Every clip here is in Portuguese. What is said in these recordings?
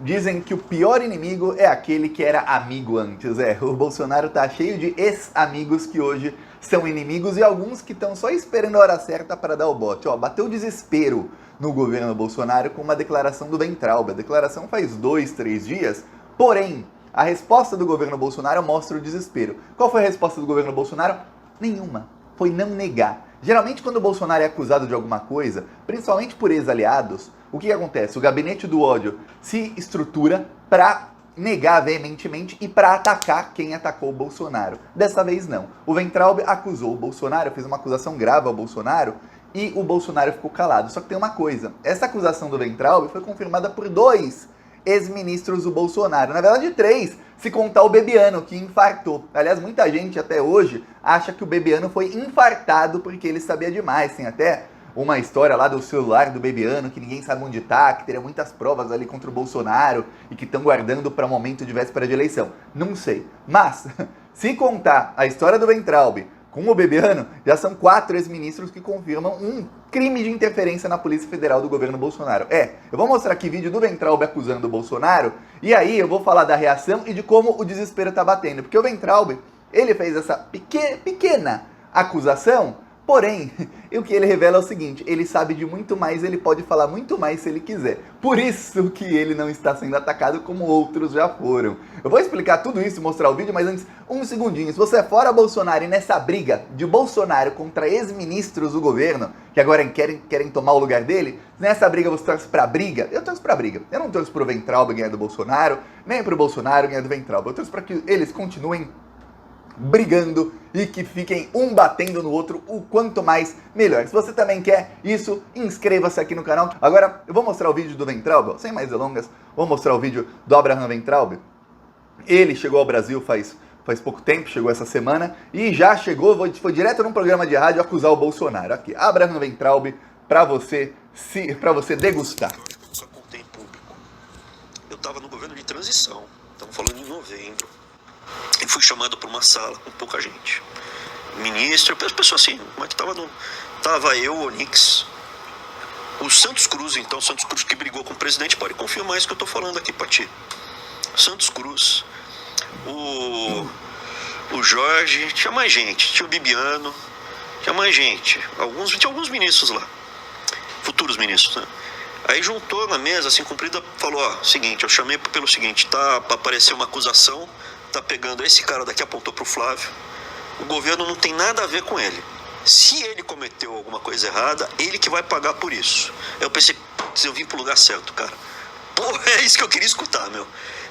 Dizem que o pior inimigo é aquele que era amigo antes. O Bolsonaro tá cheio de ex-amigos que hoje são inimigos e alguns que estão só esperando a hora certa para dar o bote. Bateu desespero no governo Bolsonaro com uma declaração do Weintraub. A declaração faz 2, 3 dias, porém, a resposta do governo Bolsonaro mostra o desespero. Qual foi a resposta do governo Bolsonaro? Nenhuma. Foi não negar. Geralmente, quando o Bolsonaro é acusado de alguma coisa, principalmente por ex-aliados, o que acontece? O gabinete do ódio se estrutura para negar veementemente e para atacar quem atacou o Bolsonaro. Dessa vez não. O Weintraub acusou o Bolsonaro, fez uma acusação grave ao Bolsonaro e o Bolsonaro ficou calado. Só que tem uma coisa, essa acusação do Weintraub foi confirmada por 2 ex-ministros do Bolsonaro. Na verdade 3, se contar o Bebiano, que infartou. Aliás, muita gente até hoje acha que o Bebiano foi infartado porque ele sabia demais. Tem até uma história lá do celular do Bebiano, que ninguém sabe onde tá, que teria muitas provas ali contra o Bolsonaro e que estão guardando para momento de véspera de eleição. Não sei. Mas, se contar a história do Weintraub com o Bebiano, já são 4 ex-ministros que confirmam um crime de interferência na Polícia Federal do governo Bolsonaro. Eu vou mostrar aqui vídeo do Weintraub acusando o Bolsonaro, e aí eu vou falar da reação e de como o desespero tá batendo. Porque o Weintraub, ele fez essa pequena acusação, porém, o que ele revela é o seguinte, ele sabe de muito mais, ele pode falar muito mais se ele quiser. Por isso que ele não está sendo atacado como outros já foram. Eu vou explicar tudo isso e mostrar o vídeo, mas antes, um segundinho. Se você é fora Bolsonaro e nessa briga de Bolsonaro contra ex-ministros do governo, que agora querem tomar o lugar dele, nessa briga você torce pra briga? Eu torço pra briga. Eu não torço pro Weintraub ganhar do Bolsonaro, nem pro Bolsonaro ganhar do Weintraub. Eu torço pra que eles continuem brigando e que fiquem um batendo no outro o quanto mais melhor. Se você também quer isso, inscreva-se aqui no canal. Agora eu vou mostrar o vídeo do Weintraub, sem mais delongas, vou mostrar o vídeo do Abraham Weintraub. Ele chegou ao Brasil faz pouco tempo, chegou essa semana e já chegou, foi direto num programa de rádio acusar o Bolsonaro. Aqui, Abraham Weintraub, para você degustar. Eu só contei em público. Eu estava no governo de transição, estamos falando em novembro. E fui chamado para uma sala com pouca gente. Ministro, pessoas assim, como é que tava eu, o Onix, o Santos Cruz, então, Santos Cruz que brigou com o presidente, pode confirmar isso que eu tô falando aqui pra ti. Santos Cruz, o Jorge, tinha mais gente, tinha o Bibiano, tinha mais gente, tinha alguns ministros lá, futuros ministros, né? Aí juntou na mesa, assim, comprida, falou, seguinte, eu chamei pelo seguinte, tá pra aparecer uma acusação, tá pegando esse cara daqui, apontou pro Flávio, o governo não tem nada a ver com ele. Se ele cometeu alguma coisa errada, ele que vai pagar por isso. Eu pensei, putz, eu vim pro lugar certo, cara. Porra, é isso que eu queria escutar, meu.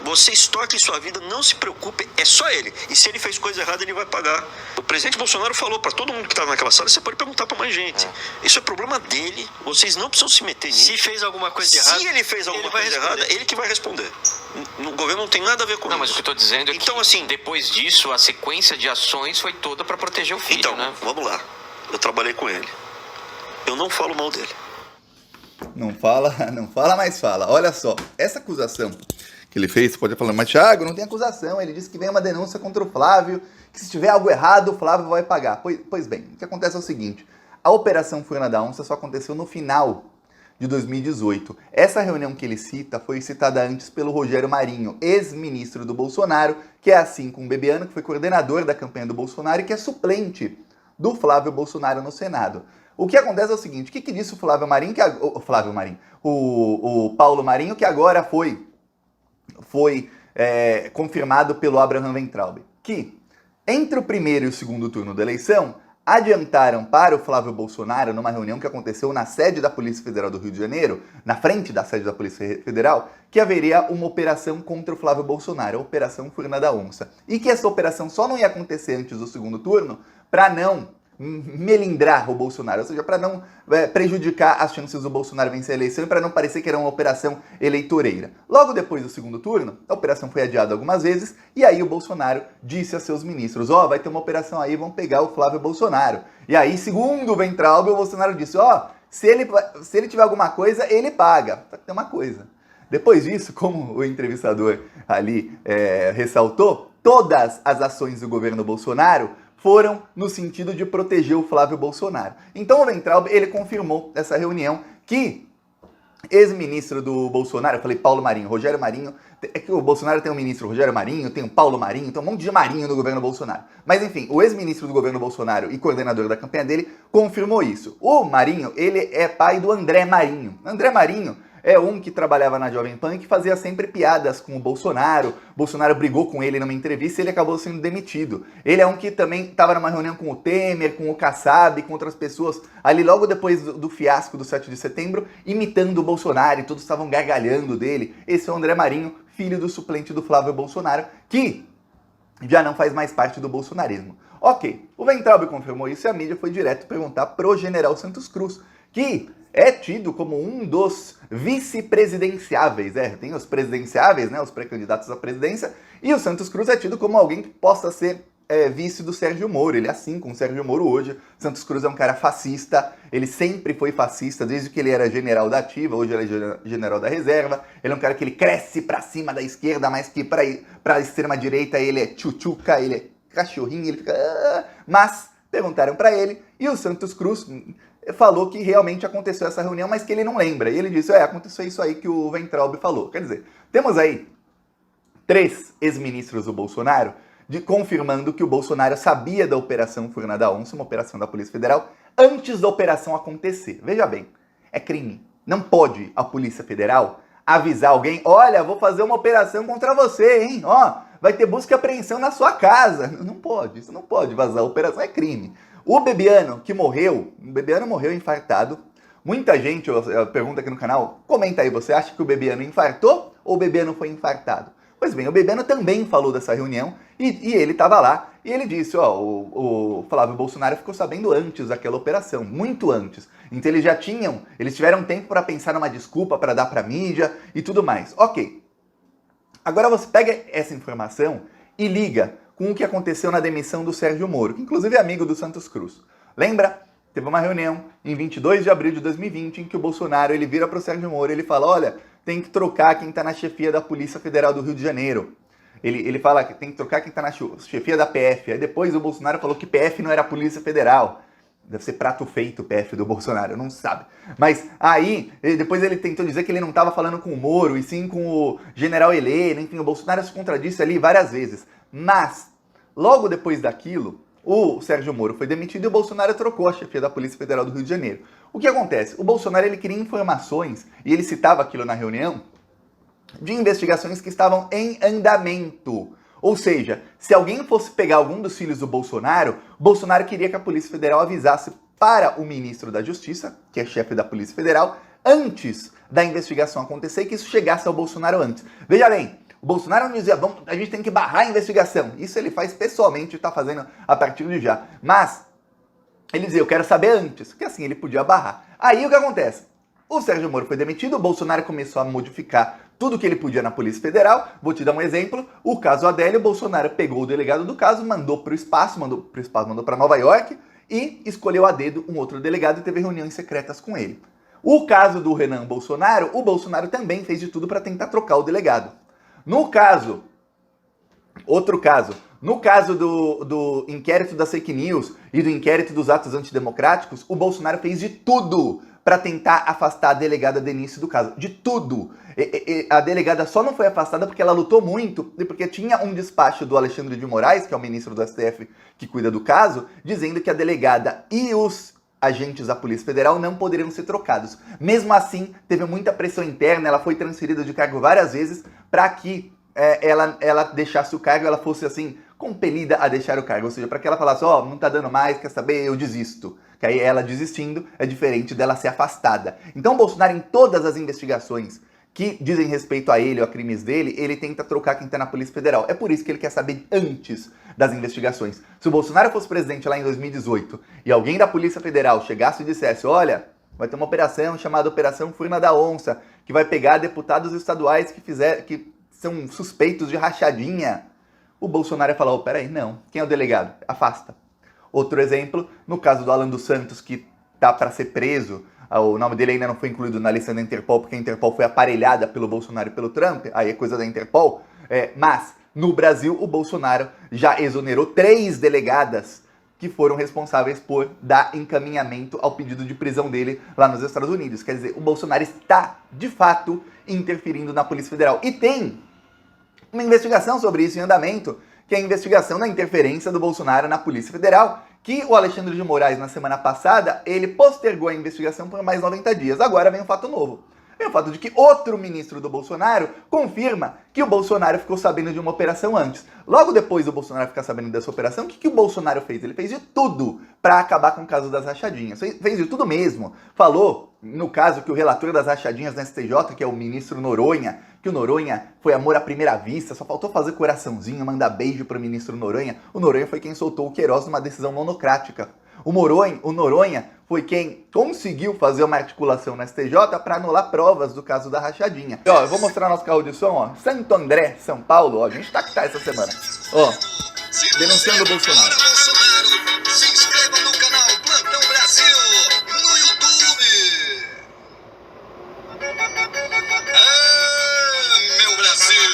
Vocês toquem sua vida, não se preocupe, é só ele. E se ele fez coisa errada, ele vai pagar. O presidente Bolsonaro falou pra todo mundo que tava naquela sala, você pode perguntar pra mais gente. Isso é problema dele, vocês não precisam se meter nisso. Se fez alguma coisa errada, se ele fez alguma coisa errada, ele que vai responder. O governo não tem nada a ver com isso. Não, mas o que eu tô dizendo é então, que assim, depois disso, a sequência de ações foi toda pra proteger o filho, então, né? Vamos lá. Eu trabalhei com ele. Eu não falo mal dele. Não fala, mas fala. Olha só, essa acusação que ele fez, você pode falar, mas Thiago, não tem acusação, ele disse que vem uma denúncia contra o Flávio, que se tiver algo errado, o Flávio vai pagar. Pois bem, o que acontece é o seguinte, a Operação Furna da Onça só aconteceu no final de 2018. Essa reunião que ele cita foi citada antes pelo Rogério Marinho, ex-ministro do Bolsonaro, que é assim como o Bebiano, que foi coordenador da campanha do Bolsonaro e que é suplente do Flávio Bolsonaro no Senado. O que acontece é o seguinte, o que disse o Paulo Marinho, que agora foi confirmado pelo Abraham Weintraub, que entre o primeiro e o segundo turno da eleição, adiantaram para o Flávio Bolsonaro, numa reunião que aconteceu na sede da Polícia Federal do Rio de Janeiro, na frente da sede da Polícia Federal, que haveria uma operação contra o Flávio Bolsonaro, a Operação Furna da Onça. E que essa operação só não ia acontecer antes do segundo turno, para não melindrar o Bolsonaro, ou seja, para não prejudicar as chances do Bolsonaro vencer a eleição e para não parecer que era uma operação eleitoreira. Logo depois do segundo turno, a operação foi adiada algumas vezes e aí o Bolsonaro disse a seus ministros, vai ter uma operação aí, vão pegar o Flávio Bolsonaro. E aí, segundo o Weintraub, o Bolsonaro disse, se ele tiver alguma coisa, ele paga. Só que tem uma coisa. Depois disso, como o entrevistador ali ressaltou, todas as ações do governo Bolsonaro foram no sentido de proteger o Flávio Bolsonaro. Então o Weintraub, ele confirmou nessa reunião que ex-ministro do Bolsonaro, eu falei Paulo Marinho, Rogério Marinho, é que o Bolsonaro tem um ministro Rogério Marinho, tem o Paulo Marinho, tem um monte de Marinho no governo Bolsonaro. Mas enfim, o ex-ministro do governo Bolsonaro e coordenador da campanha dele confirmou isso. O Marinho, ele é pai do André Marinho. André Marinho é um que trabalhava na Jovem Pan e que fazia sempre piadas com o Bolsonaro. Bolsonaro brigou com ele numa entrevista e ele acabou sendo demitido. Ele é um que também estava numa reunião com o Temer, com o Kassab, com outras pessoas, ali logo depois do fiasco do 7 de setembro, imitando o Bolsonaro e todos estavam gargalhando dele. Esse é o André Marinho, filho do suplente do Flávio Bolsonaro, que já não faz mais parte do bolsonarismo. Ok, o Weintraub confirmou isso e a mídia foi direto perguntar pro general Santos Cruz, que é tido como um dos vice-presidenciáveis. Tem os presidenciáveis, né, os pré-candidatos à presidência, e o Santos Cruz é tido como alguém que possa ser vice do Sérgio Moro. Ele é assim com o Sérgio Moro hoje. Santos Cruz é um cara fascista, ele sempre foi fascista, desde que ele era general da ativa, hoje ele é general da reserva. Ele é um cara que ele cresce pra cima da esquerda, mas que pra extrema direita ele é tchutchuca, ele é cachorrinho, ele fica... Mas perguntaram pra ele, e o Santos Cruz falou que realmente aconteceu essa reunião, mas que ele não lembra. E ele disse, aconteceu isso aí que o Weintraub falou. Quer dizer, temos aí 3 ex-ministros do Bolsonaro confirmando que o Bolsonaro sabia da Operação Furna da Onça, uma operação da Polícia Federal, antes da operação acontecer. Veja bem, é crime. Não pode a Polícia Federal avisar alguém, olha, vou fazer uma operação contra você, hein? Vai ter busca e apreensão na sua casa. Não pode, isso não pode vazar. A operação é crime. O Bebiano, que morreu, o Bebiano morreu infartado. Muita gente pergunta aqui no canal, comenta aí, você acha que o Bebiano infartou ou o Bebiano foi infartado? Pois bem, o Bebiano também falou dessa reunião e ele estava lá e ele disse, o Flávio Bolsonaro ficou sabendo antes daquela operação, muito antes. Então eles tiveram tempo para pensar numa desculpa para dar para a mídia e tudo mais. Ok. Agora você pega essa informação e liga com o que aconteceu na demissão do Sérgio Moro, que inclusive é amigo do Santos Cruz. Lembra? Teve uma reunião em 22 de abril de 2020 em que o Bolsonaro ele vira para o Sérgio Moro e ele fala, olha, tem que trocar quem está na chefia da Polícia Federal do Rio de Janeiro. Ele fala que tem que trocar quem está na chefia da PF. Aí depois o Bolsonaro falou que PF não era Polícia Federal. Deve ser prato feito o PF do Bolsonaro, não sabe. Mas aí, depois ele tentou dizer que ele não estava falando com o Moro, e sim com o general Heleno. Enfim, o Bolsonaro se contradisse ali várias vezes. Mas, logo depois daquilo, o Sérgio Moro foi demitido e o Bolsonaro trocou a chefia da Polícia Federal do Rio de Janeiro. O que acontece? O Bolsonaro ele queria informações, e ele citava aquilo na reunião, de investigações que estavam em andamento. Ou seja, se alguém fosse pegar algum dos filhos do Bolsonaro, o Bolsonaro queria que a Polícia Federal avisasse para o ministro da Justiça, que é chefe da Polícia Federal, antes da investigação acontecer e que isso chegasse ao Bolsonaro antes. Veja bem, o Bolsonaro não dizia, a gente tem que barrar a investigação. Isso ele faz pessoalmente e está fazendo a partir de já. Mas ele dizia, eu quero saber antes, que assim ele podia barrar. Aí o que acontece? O Sérgio Moro foi demitido, o Bolsonaro começou a modificar tudo que ele podia na Polícia Federal. Vou te dar um exemplo, o caso Adélio, o Bolsonaro pegou o delegado do caso, mandou para o espaço, mandou para Nova York e escolheu a dedo um outro delegado e teve reuniões secretas com ele. O caso do Renan Bolsonaro, o Bolsonaro também fez de tudo para tentar trocar o delegado. No caso do inquérito das fake news e do inquérito dos atos antidemocráticos, o Bolsonaro fez de tudo para tentar afastar a delegada Denise do caso. De tudo. A delegada só não foi afastada porque ela lutou muito e porque tinha um despacho do Alexandre de Moraes, que é o ministro do STF que cuida do caso, dizendo que a delegada e os agentes da Polícia Federal não poderiam ser trocados. Mesmo assim, teve muita pressão interna, ela foi transferida de cargo várias vezes para que ela deixasse o cargo, ela fosse assim, compelida a deixar o cargo. Ou seja, para que ela falasse, não tá dando mais, quer saber, eu desisto. Que aí ela desistindo é diferente dela ser afastada. Então o Bolsonaro, em todas as investigações que dizem respeito a ele ou a crimes dele, ele tenta trocar quem está na Polícia Federal. É por isso que ele quer saber antes das investigações. Se o Bolsonaro fosse presidente lá em 2018 e alguém da Polícia Federal chegasse e dissesse, olha, vai ter uma operação chamada Operação Furna da Onça, que vai pegar deputados estaduais que são suspeitos de rachadinha, o Bolsonaro ia falar, peraí, não, quem é o delegado? Afasta. Outro exemplo, no caso do Alan dos Santos, que tá para ser preso, o nome dele ainda não foi incluído na lista da Interpol, porque a Interpol foi aparelhada pelo Bolsonaro e pelo Trump, aí é coisa da Interpol, mas no Brasil o Bolsonaro já exonerou 3 delegadas que foram responsáveis por dar encaminhamento ao pedido de prisão dele lá nos Estados Unidos. Quer dizer, o Bolsonaro está, de fato, interferindo na Polícia Federal. E tem uma investigação sobre isso em andamento, que é a investigação da interferência do Bolsonaro na Polícia Federal, que o Alexandre de Moraes, na semana passada, ele postergou a investigação por mais 90 dias. Agora vem um fato novo. Vem o fato de que outro ministro do Bolsonaro confirma que o Bolsonaro ficou sabendo de uma operação antes. Logo depois do Bolsonaro ficar sabendo dessa operação, o que o Bolsonaro fez? Ele fez de tudo para acabar com o caso das rachadinhas. Fez de tudo mesmo. Falou, no caso, que o relator das rachadinhas na STJ, que é o ministro Noronha, que o Noronha foi amor à primeira vista, só faltou fazer coraçãozinho, mandar beijo pro ministro Noronha. O Noronha foi quem soltou o Queiroz numa decisão monocrática. O Noronha foi quem conseguiu fazer uma articulação na STJ para anular provas do caso da rachadinha. E, ó, eu vou mostrar nosso carro de som, ó. Santo André, São Paulo, ó. A gente tá que tá essa semana. Ó, denunciando o Bolsonaro. Se inscreva no canal Plantão Brasil no YouTube. Meu Brasil,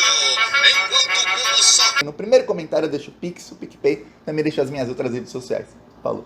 enquanto o povo só... No primeiro comentário eu deixo o Pix, o PicPay, também deixo as minhas outras redes sociais. Falou.